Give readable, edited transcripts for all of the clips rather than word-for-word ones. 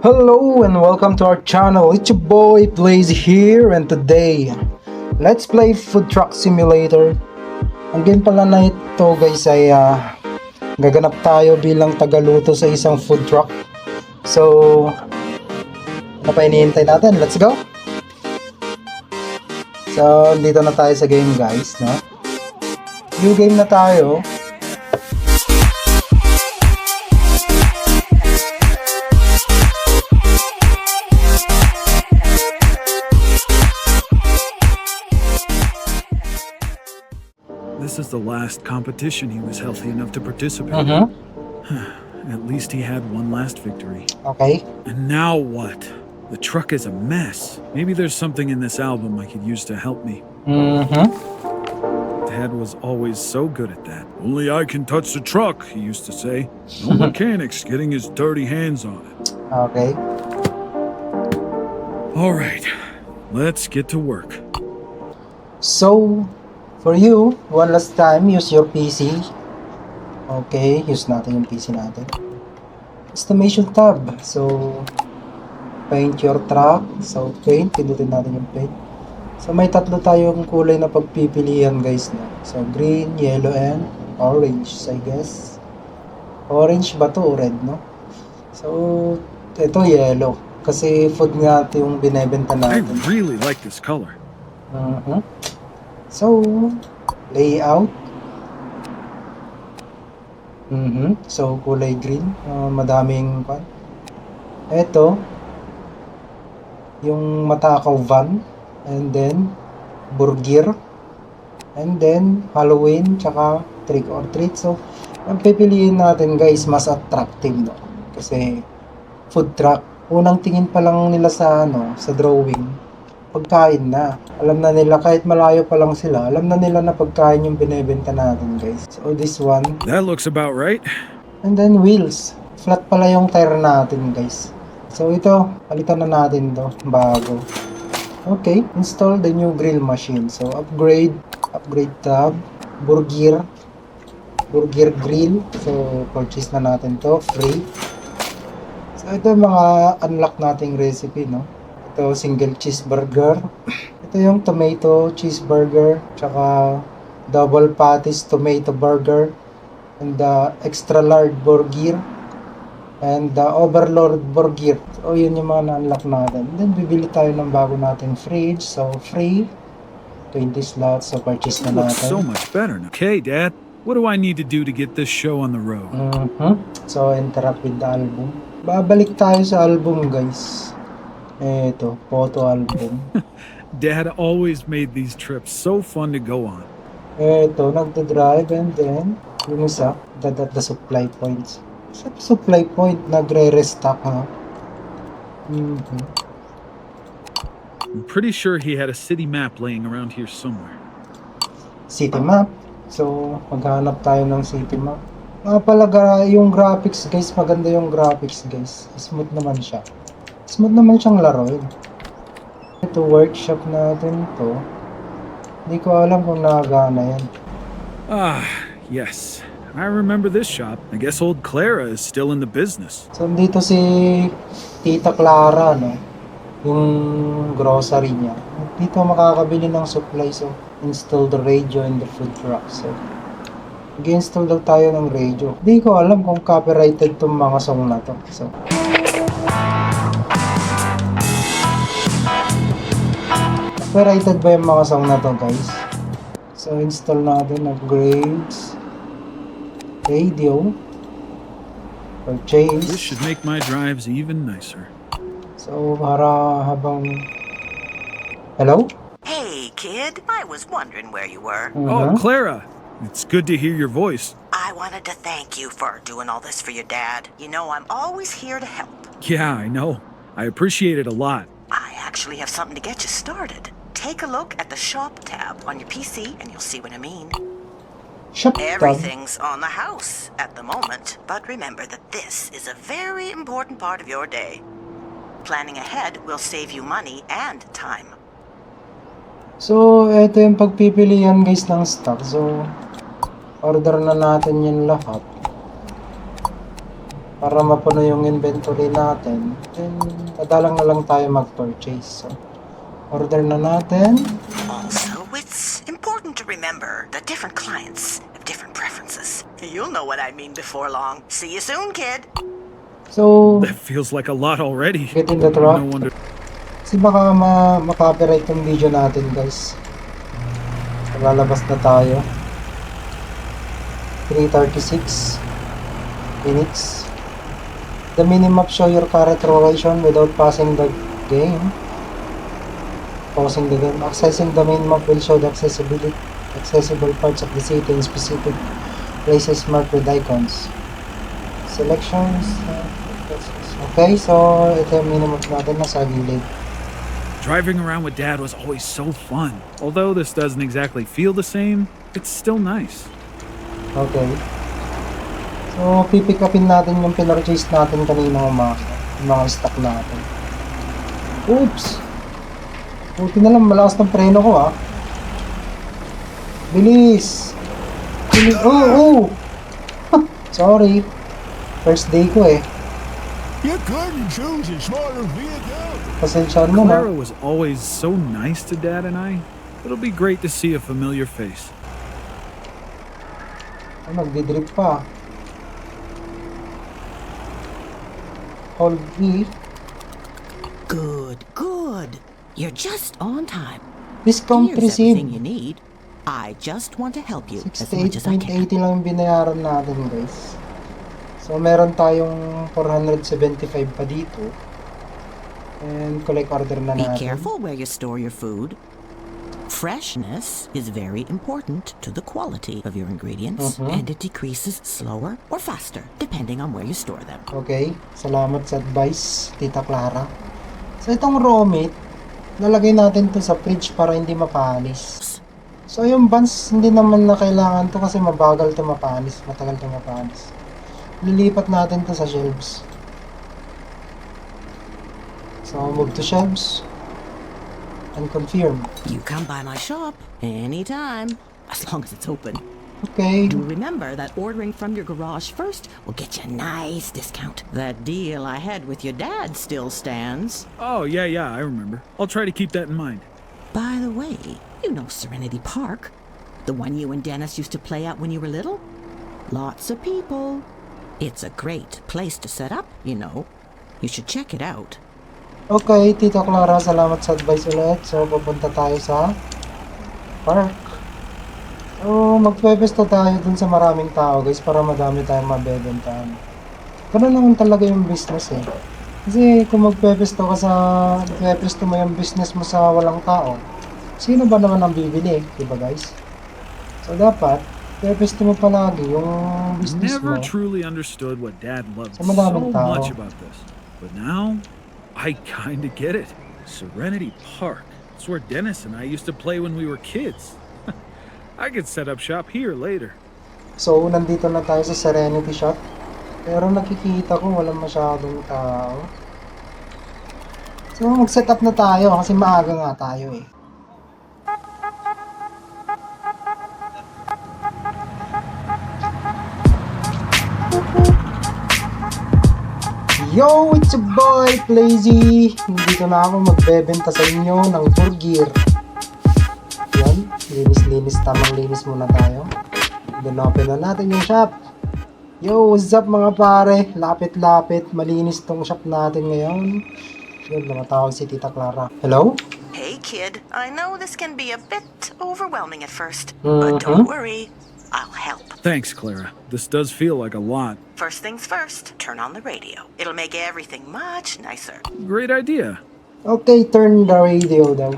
Hello and welcome to our channel. It's your boy Blaze here, and today let's play Food Truck Simulator. Ang game pala na ito guys ay gaganap tayo bilang tagaluto sa isang food truck. So ano pa hinihintay natin? Let's go! So dito na tayo sa game guys, no? New game na tayo. This is the last competition he was healthy enough to participate Mhm. in. At least he had one last victory. Okay. And now what? The truck is a mess. Maybe there's something in this album I could use to help me. Mhm. Dad was always so good at that. Only I can touch the truck, he used to say. No mechanics getting his dirty hands on it. Okay. All right, let's get to work. So, for you, one last time, use your PC. Okay, use natin yung PC natin. Estimation tab. So, paint your truck. So, paint. Pindutin natin yung paint. So, may tatlo tayong kulay na pagpipilian guys. No? So, green, yellow, and orange, I guess. Orange ba to o red, no? So, ito yellow. Kasi food nga ito yung binebenta I natin. really like this color. So, layout. So, kulay green. Madaming pan. Ito, yung matakaw van. And then, burger. And then, Halloween, tsaka trick or treat. So, ang pipiliin natin guys, mas attractive, no? Kasi, food truck. Unang tingin pa lang nila sa, sa drawing. Pagkain na. Alam na nila, kahit malayo pa lang sila, alam na nila na pagkain yung binebenta natin guys. So this one. That looks about right. And then wheels. Flat pala yung tire natin guys. So ito, palitan na natin to. Bago. Okay, install the new grill machine. So upgrade tab. Burger grill. So purchase na natin to. Free. So ito mga unlock nating recipe, no? Ito, single cheeseburger. Ito yung tomato cheeseburger. Tsaka double patties tomato burger. And the extra large burger. And the overlord burger. So, yun yung mga na-unlock natin. Then, bibili tayo ng bago nating fridge. So, free. 20 slots. So, purchase na Looks natin. so much better now. Okay, Dad. What do I need to do to get this show on the road? So, interact with the album. Babalik tayo sa album, guys. Ito, photo album. Dad always made these trips so fun to go on. Ito, nagda-drive and then, yung isa, the supply points. Sa supply point, nagre-restock, ha? I'm pretty sure he had a city map laying around here somewhere. City map. So, maghanap tayo ng city map. Pala, yung graphics, guys, maganda yung graphics, guys. Smooth naman siya. Smooth naman siyang laruin. Ito, workshop natin to. Hindi ko alam kung nakagana yan. Ah, yes. I remember this shop. I guess old Clara is still in the business. So, dito si Tita Clara, no? Yung grocery niya. Dito makakabili ng supply. So, install the radio in the food truck. So, mag-install daw tayo ng radio. Hindi ko alam kung copyrighted tong mga song na to. So, copyrighted ba yung mga song na to, guys? So, install natin. Upgrades. Radio. Purchase. This should make my drives even nicer. So, habang... Hello? Hey, kid. I was wondering where you were. Oh, Clara. It's good to hear your voice. I wanted to thank you for doing all this for your dad. You know, I'm always here to help. Yeah, I know. I appreciate it a lot. I actually have something to get you started. Take a look at the shop tab on your PC and you'll see what I mean. Shop tab. Everything's on the house at the moment, but remember that this is a very important part of your day. Planning ahead will save you money and time. So, ito yung pagpipilian guys ng stock. So, order na natin yan lahat. para mapuno yung inventory natin. Then, madalang na lang tayo mag-purchase. So, order na natin. Also, it's important to remember that different clients have different preferences. You'll know what I mean before long. See you soon, kid. So, That feels like a lot already. get in the truck. No wonder. Kasi baka ma-copyright yung video natin, guys. Lalabas na tayo. 3:36 minutes. The minimap show your current location without passing the game. Pausing the game. Accessing the minimap will show the accessible parts of the city in specific places marked with icons. Selections. Okay, so ito yung minimap natin nasa gilid. Driving around with Dad was always so fun. Although this doesn't exactly feel the same, it's still nice. Okay. So, pipick upin natin yung pinurchase natin kanina yung mga stock natin. Oops! Buti na lang, malakas ng preno ko ah. Bilis! Bilis! Oh! Sorry. First day ko eh. You couldn't choose a smaller vehicle. Pasensyahan mo na. Clara was always so nice to Dad and I. It'll be great to see a familiar face. Nagdidrip pa. Hold E. Good, good. You're just on time. Discount Here's everything received. you need. I just want to help you as much as I 68.80 can. lang yung binayaran natin, guys. So, meron tayong 475 pa dito. And collect order na Be natin. careful where you store your food. Freshness is very important to the quality of your ingredients, and it decreases slower or faster depending on where you store them. Okay, salamat sa advice, Tita Clara. So, itong raw meat, lalagay natin to sa fridge para hindi mapanis. So, yung buns, hindi naman na kailangan to kasi mabagal to mapanis, matagal to mapanis. Lilipat natin to sa shelves. So, move to shelves. And confirm. You come by my shop anytime, as long as it's open. Okay. Do remember that ordering from your garage first will get you a nice discount. That deal I had with your dad still stands. Oh, yeah, I remember. I'll try to keep that in mind. By the way, you know Serenity Park? The one you and Dennis used to play at when you were little? Lots of people. It's a great place to set up, you know. You should check it out. Okay, Tita Clara, salamat sa advice ulit. So, pupunta tayo sa park. So, magpepesto tayo dun sa maraming tao, guys, para madami tayong mabebentahan. Ganun naman talaga yung business eh. Kasi kung magpepesto mo yung business mo sa walang tao, sino ba naman ang bibili, diba guys? So, dapat, pepesto mo palagi yung business Never mo. truly understood what Dad loved Sa so madaming tao. much about this. But now, I kinda get it. Serenity Park. It's where Dennis and I used to play when we were kids. I could set up shop here later. So, nandito na tayo sa Serenity Shop. Pero nakikita ko walang masyadong tao. So, mag-set up na tayo kasi maaga nga tayo eh. Yo, it's your boy, Plazy! Nandito na ako magbebenta sa inyo ng burger. Yan, linis-linis, tamang linis muna tayo. Then open na natin yung shop. Yo, what's up mga pare? Lapit-lapit, malinis tong shop natin ngayon. Yun, namatawag si Tita Clara. Hello? Hey, kid. I know this can be a bit overwhelming at first, but Mhm. don't worry. I'll help. Thanks, Clara. This does feel like a lot. First things first, turn on the radio. It'll make everything much nicer. Great idea. Okay, turn the radio daw.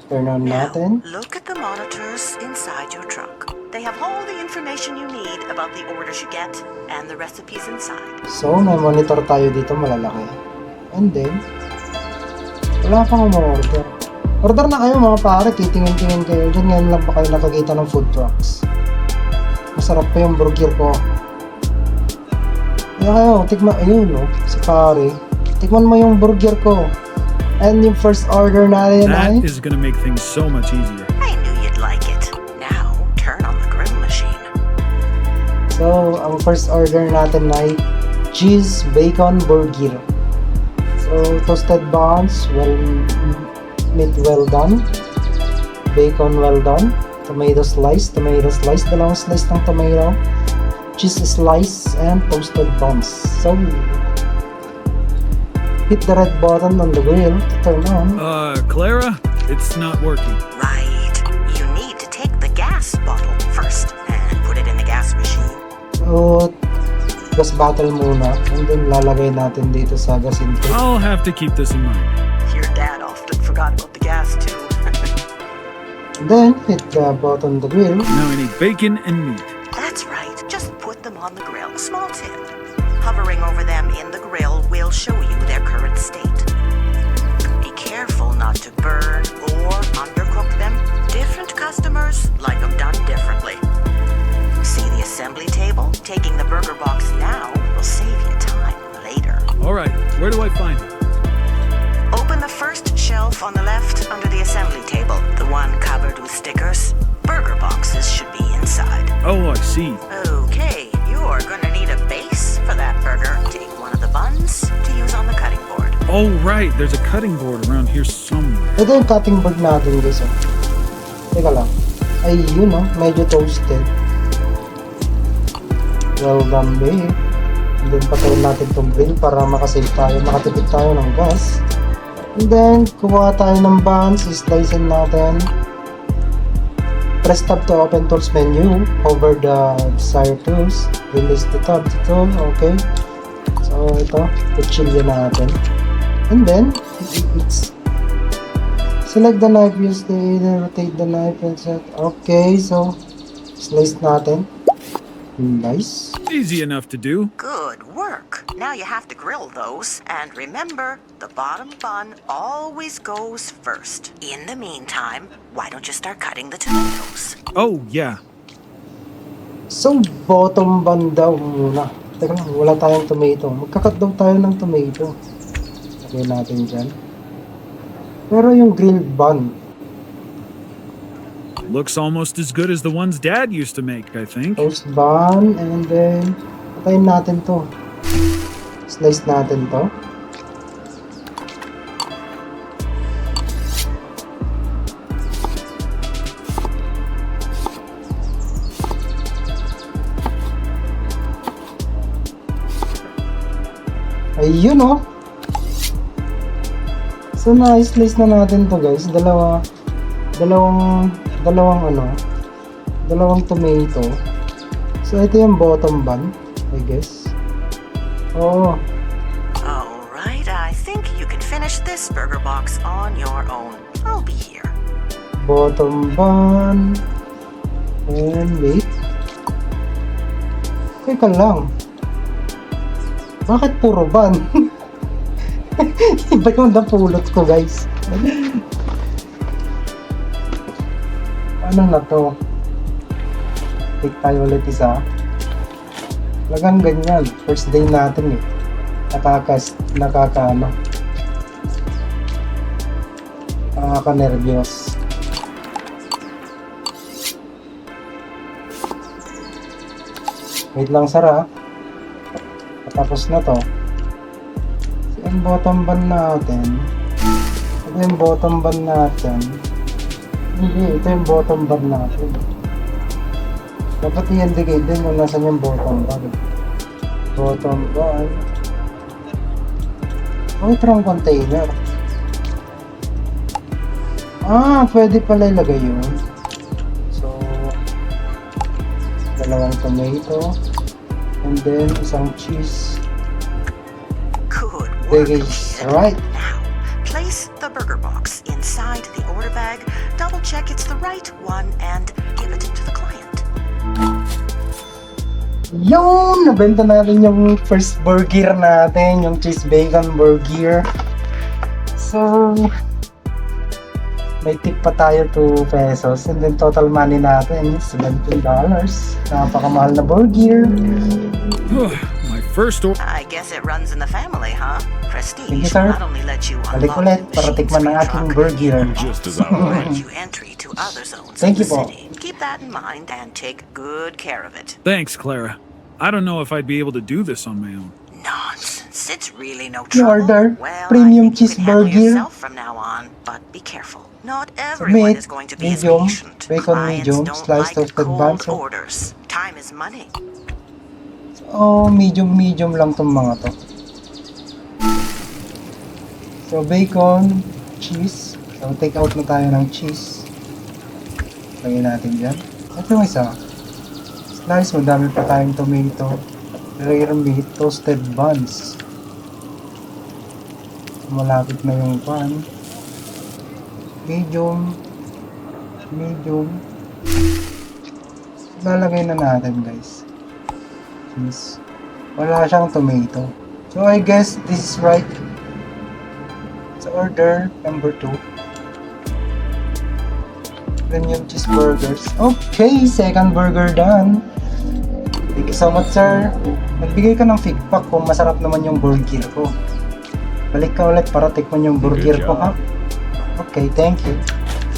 Turn on Now, natin. look at the monitors inside your truck. They have all the information you need about the orders you get and the recipes inside. So, may monitor tayo dito malalaki. And then, wala pang umorder. Order na kayo mga pare, titingin-tingin kayo. Diyan ngayon lang ba kayo nakakita ng food trucks? Masarap pa yung burger ko. Kaya kayo, tikman, ayun no, si pare. Tikman mo yung burger ko. And yung first order natin ay... That is gonna make things so much easier. I knew you'd like it. Now, turn on the grill machine. So, ang first order natin ay cheese bacon burger. So toasted buns, meat well done, bacon well done, tomato slice, dalawang slice ng tomato, cheese slice, and toasted buns. So hit the red button on the grill to turn on. Clara, it's not working. Right. You need to take the gas bottle first and put it in the gas machine. So gas bottle muna, and then lalagay natin dito sa gas intake. I'll have to keep this in mind. Your dad often forgot about the gas too. Then hit the button on the grill. Now I need bacon and meat. That's right. Just put them on the grill. Small tip. Hovering over them in the grill will show you their current state. Be careful not to burn or undercook them. Different customers like them done differently. See the assembly table? Taking the burger box now will save you time later. All right, where do I find it? Open the first shelf on the left under the assembly table, the one covered with stickers. Burger boxes should be inside. Oh, I see. Okay, you're gonna need a base for that burger. Take one of the buns to use on the cutting board. Oh, right, there's a cutting board around here somewhere. Ito yung cutting board natin guys. Oh. Teka lang. Ay yun oh, medyo toasted. Well done babe. And then patayin natin itong grill para makasave tayo, makatipid tayo ng gas. And then kuha tayo ng buns, slicein natin. Press tab to open tools menu. Hover the desired tools. Release the tab tool. Okay. So ito, kutsilyo natin. And then it's select the knife, use the rotate the knife and set. Okay, so slice natin. Nice. Easy enough to do. Good work. Now you have to grill those. And remember, the bottom bun always goes first. In the meantime, why don't you start cutting the tomatoes? Oh, yeah. So bottom bun daw muna. Teka lang, wala tayong tomato. Magkakat daw tayo ng tomato. Lagay natin dyan. Pero yung grilled bun, Looks almost as good as the ones Dad used to make, I think. toast bun, and then patayin natin to. Slice natin to. Ayun oh. So na-slice na natin to guys. Dalawang tomato. So ito yung bottom bun, I guess. Oh, Alright, I think you can finish this burger box on your own. I'll be here. bottom bun. And wait. Teka lang. Bakit puro bun? Iba yung napulot ko guys. Ano na to? Take tayo ulit isa. Talagang ganyan. First day natin eh. Nakaka-nervyos. Wait lang Sara. Patapos na to. Yung bottom bun natin. Ito yung bottom bun natin. Hindi, ito yung bottom bun natin. Dapat i-indicate din kung nasan yung bottom bun. Bottom bun. Oh, ito ang container. Ah, pwede pala ilagay yun. So, dalawang tomato. And then, isang cheese. Good Okay, work. alright. Now, place the burger box inside the order bag, double check it's the right one, and give it to the client. Yun! Nabenta natin yung first burger natin, yung cheese bacon burger. So, may tip pa tayo 2 pesos. And then total money natin is $17. Napakamahal na burger. My first order. I guess it runs in the family, huh? Prestige Thank you, sir. not only let you Balik unlock ulit new para machines tikman for ng your aking truck, burger. Just as I grant was. you entry to other zones Thank of the you po. city. Keep that in mind and take good care of it. Thanks, Clara. I don't know if I'd be able to do this on my own. Nonsense. It's really no You trouble. order Well, premium I think you can handle cheeseburger. yourself from now on, but be careful. Not So everyone meat, is going to be as medium, patient. bacon Clients medium, don't sliced like toasted bun. cold So, orders. Time is money. medium lang tong mga to. So, bacon, cheese. So, take out na tayo ng cheese. Lagyan natin dyan. Ito yung isa. Slice, madami pa tayong tomato. Rare meat, toasted buns. Malapit na yung pan. Medium. Lalagay na natin, guys. Cheese. Wala siyang tomato. So, I guess this is right. So, order number 2. Premium cheeseburgers. Okay, second burger done. Thank you so much, sir. Nagbigay ka ng feedback kung masarap naman yung burger ko. Balik ka ulit para tikman yung burger ko, ha? Okay, thank you.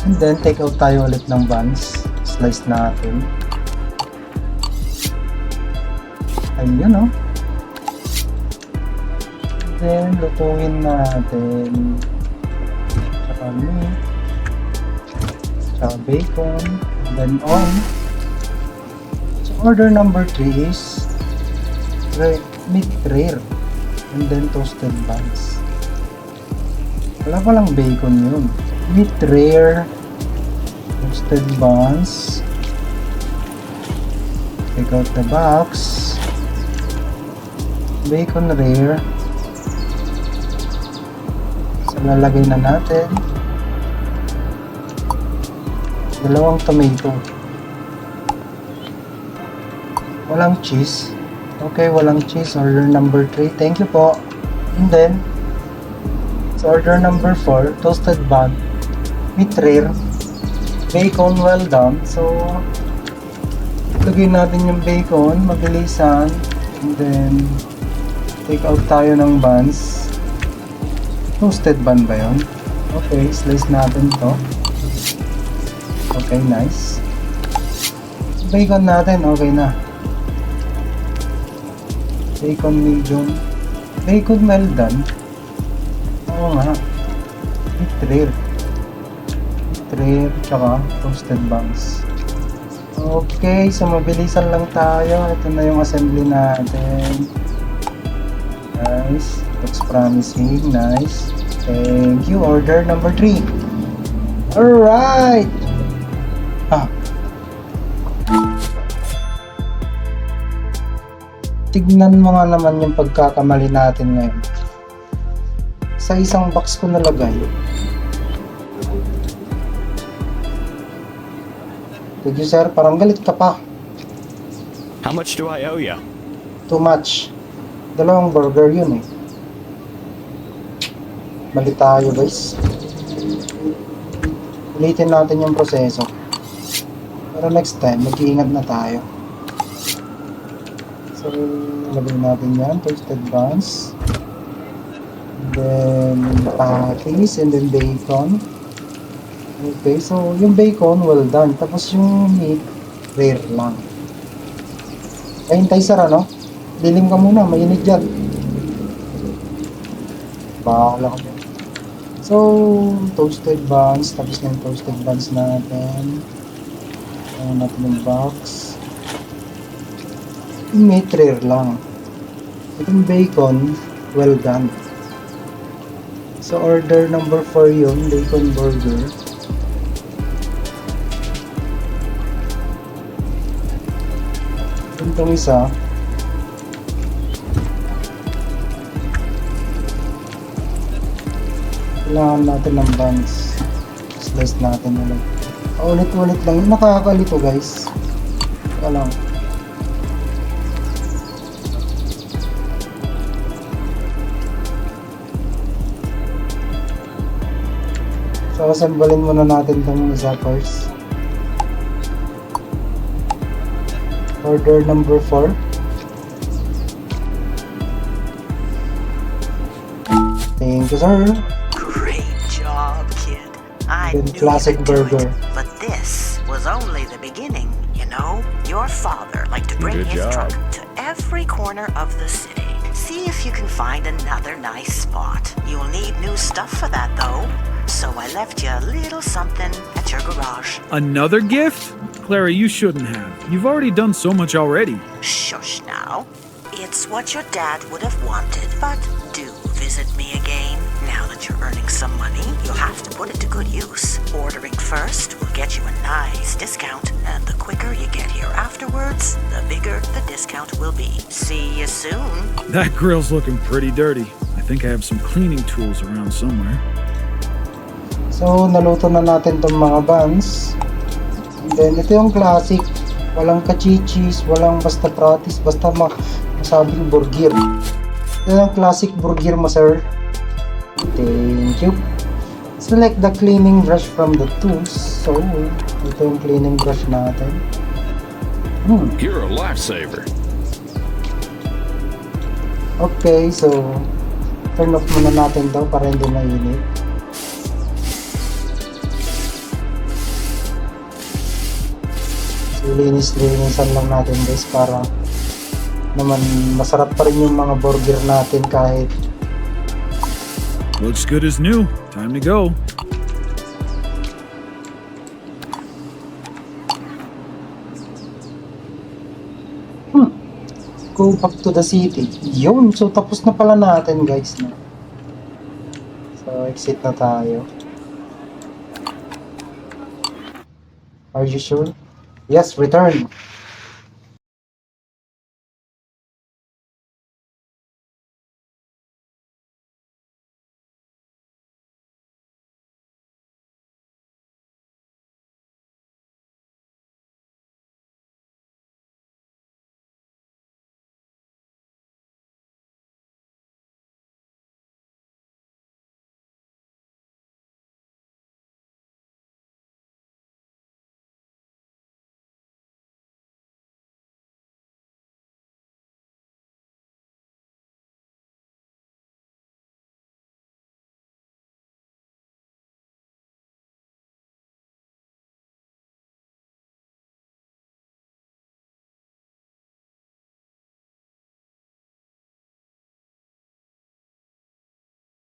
And then, take out tayo ulit ng buns. Slice natin. Ayun, oh. Then, lutuin natin. Tsaka meat. Tsaka bacon. Then, on. So, order number 3 is meat rare. And then, toasted buns. Wala palang bacon yun. Meat rare. Toasted buns. Take out the box. Bacon rare. So, lalagay na natin. Dalawang tomato. Walang cheese. Okay, walang cheese. Order number 3. Thank you po. And then, so order number 4. Toasted bun. Meat rare. Bacon well done. So, lagay natin yung bacon. Mabilisan. And then, take out tayo ng buns. Toasted bun ba yun? Okay, slice natin to. Okay, nice. Bacon natin, okay na. Bacon medium. Bacon well done. Oo nga. Meat rare. Meat rare, tsaka toasted buns. Okay, so mabilisan lang tayo. Ito na yung assembly natin. Nice. Looks promising. Nice. Thank you. Order number 3. Alright! Tignan mo nga naman yung pagkakamali natin ngayon. Sa isang box ko nalagay. Thank you, sir. Parang galit ka pa. How much do I owe you? Too much. Dalawang burger yun eh. Balik tayo, guys. Ulitin natin yung proseso. Pero next time, mag-iingat na tayo. So, lagay natin yan. Toasted buns. And then, patties. And then, bacon. Okay, so, yung bacon, well done. Tapos yung meat, rare lang. Ay, hintay, sir, ano? Dilim ka muna, mainit dyan. Bahala ka dyan. So, toasted buns. Tapos na yung toasted buns natin. Ayan natin yung box. Yung meat rare lang. Itong bacon, well done. So, order number 4 yun, bacon burger. Itong isa, kailangan natin ng buns. Slice natin ulit. Ulit-ulit lang. Nakakalito, guys. Ito lang. So, assemblein muna natin itong isa first. Order number 4. Thank you, sir. Great job, kid. I Then knew classic you could do burger. it, but this was only the beginning. You know, your father liked to bring Good his job. truck to every corner of the city. See if if you can find another nice spot. You'll need new stuff for that, though. So I left you a little something at your garage. Another gift? Clara, you shouldn't have. You've already done so much already. Shush now. It's what your dad would have wanted, but do visit me again. Now that you're earning some money, you'll have to put it to good use. Ordering first will get you a nice discount, and the quicker you get here afterwards, the bigger the discount will be. See you soon. That grill's looking pretty dirty. I think I have some cleaning tools around somewhere. So, naluto na natin tong mga buns. And then, ito yung classic. Walang kachichis, walang basta pratis, basta masabing burger. Ito yung classic burger mo, sir. Thank you. Select the cleaning brush from the tools. So, ito yung cleaning brush natin. You're a lifesaver. Okay, so turn off muna natin to para hindi mainit. So, linis-linisan lang natin guys para naman masarap pa rin yung mga burger natin kahit Looks good as new. Time to go. go back to the city. Yun, so tapos na pala natin guys. No? So exit na tayo. Are you sure? Yes, return.